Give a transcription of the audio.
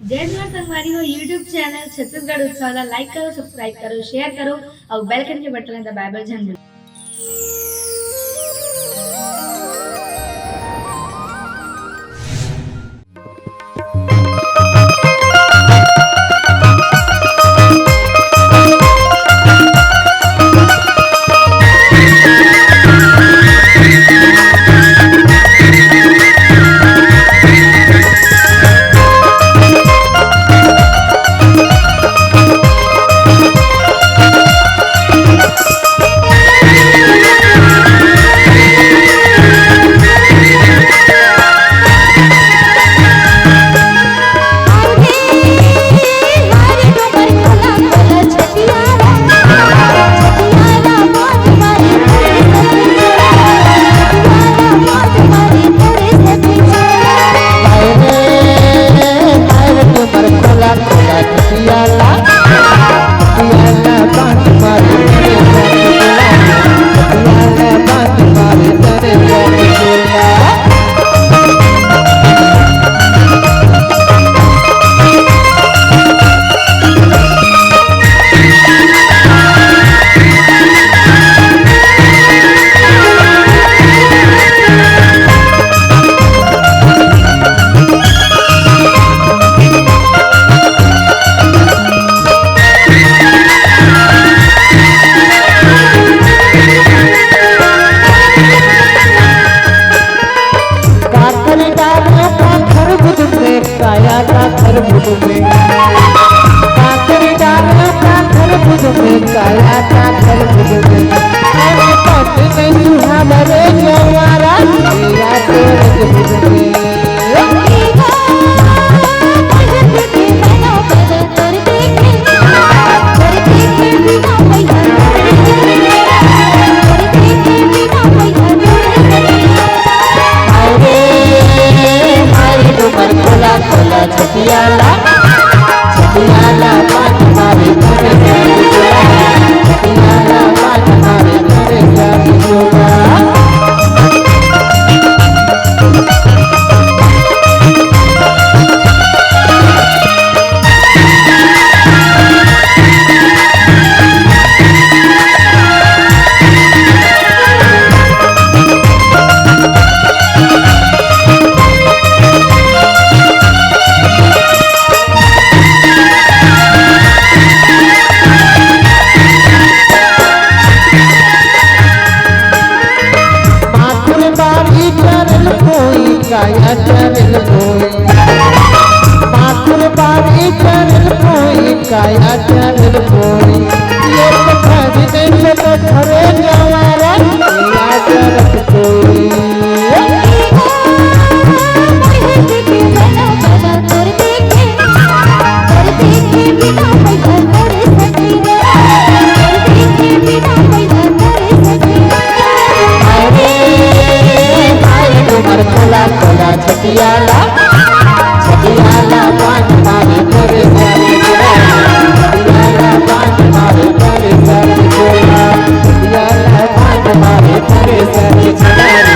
जय जोहार संगवारी हो यूट्यूब चैनल छत्तीसगढ़ उत्सव लाइक करो, सब्सक्राइब करो, शेयर करो और बेल आइकन के बटन दबाए बर झन भूलो। काया चल कोई ये खरी दिन तो खरे जवारा या जरत कोई छटियाला छटियाला पान मारे करे छटियाला पान मारे करे